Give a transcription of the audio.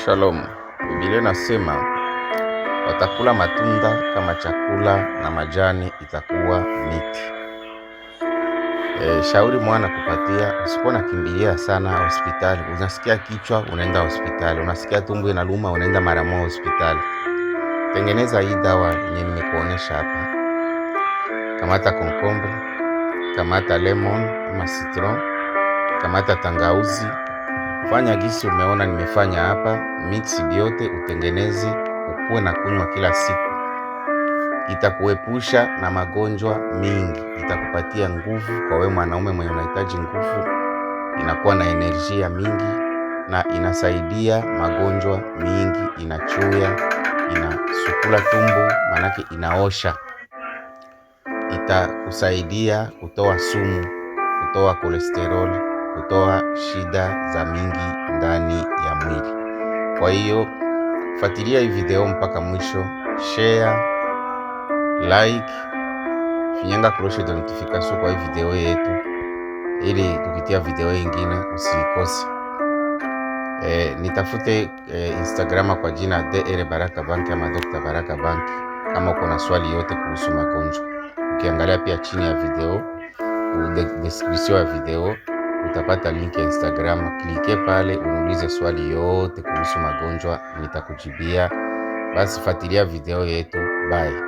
Shalom. Biblia nasema watakula matunda kama chakula na majani itakuwa miti. Shauri mwana kupatia, usikuwa nakimbilia sana hospitali. Unasikia kichwa unaenda hospitali, unasikia tumbo inaluma unaenda mara moja hospitali. Tengeneza hii dawa yenye nimekuonesha hapa. Kamata konkombre, kamata lemon ama citron, kamata tangauzi. Fanya gisi umeona nimefanya hapa, mix vyote utengeneze, ukuwe na kunywa kila siku. Itakuepusha na magonjwa mingi, itakupatia nguvu kwa wewe mwanaume mwenye unahitaji nguvu. Inakuwa na energia mingi na inasaidia magonjwa mingi, inachuya, inasukula tumbo, manake inaosha. Itakusaidia kutoa sumu, kutoa kolesterol, kutoa shida za mingi ndani ya mwili. Kwa hiyo fuatilia hii video mpaka mwisho, share, like, finyanga cloche de notification kwa hii video yetu, ili tukitia video nyingine usikose. Nitafute Instagram kwa jina DR Baraka Bank ama Dr. Baraka Bank kama uko na swali yote kuhusu magonjwa. Ukiangalia pia chini ya video, description ya video, utapata link ya Instagram. Klike pale uniulize swali yote kuhusu magonjwa, nitakujibia. Basi fuatilia video yetu. Bye.